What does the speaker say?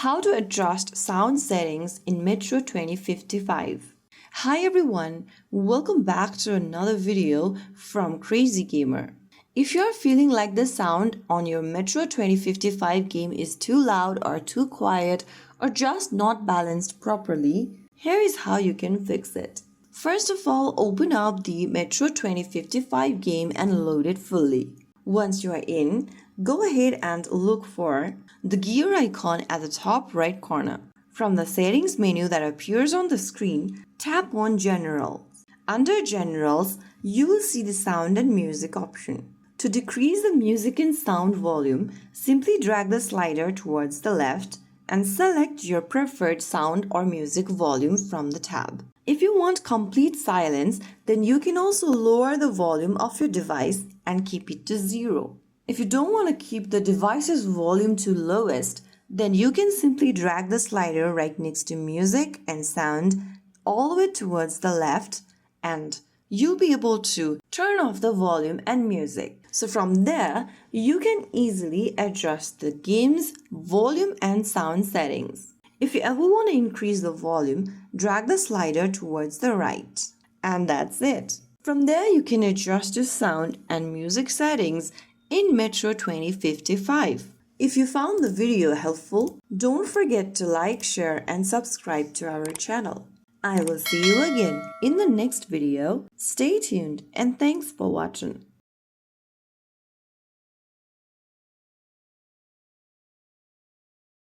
How to adjust sound settings in Metro 2055. Hi everyone, welcome back to another video from Crazy Gamer. If you're feeling like the sound on your Metro 2055 game is too loud or too quiet or just not balanced properly, here is how you can fix it. First of all, open up the Metro 2055 game and load it fully. Once you are in, go ahead and look for the gear icon at the top right corner. From the settings menu that appears on the screen, tap on General. Under Generals, you will see the sound and music option. To decrease the music and sound volume, simply drag the slider towards the left and select your preferred sound or music volume from the tab. If you want complete silence, then you can also lower the volume of your device and keep it to 0. If you don't want to keep the device's volume to lowest, then you can simply drag the slider right next to music and sound all the way towards the left and you'll be able to turn off the volume and music. So from there, you can easily adjust the game's volume and sound settings. If you ever want to increase the volume, drag the slider towards the right. And that's it. From there, you can adjust your sound and music settings in Metro 2055. If you found the video helpful, don't forget to like, share and subscribe to our channel. I will see you again in the next video. Stay tuned and thanks for watching.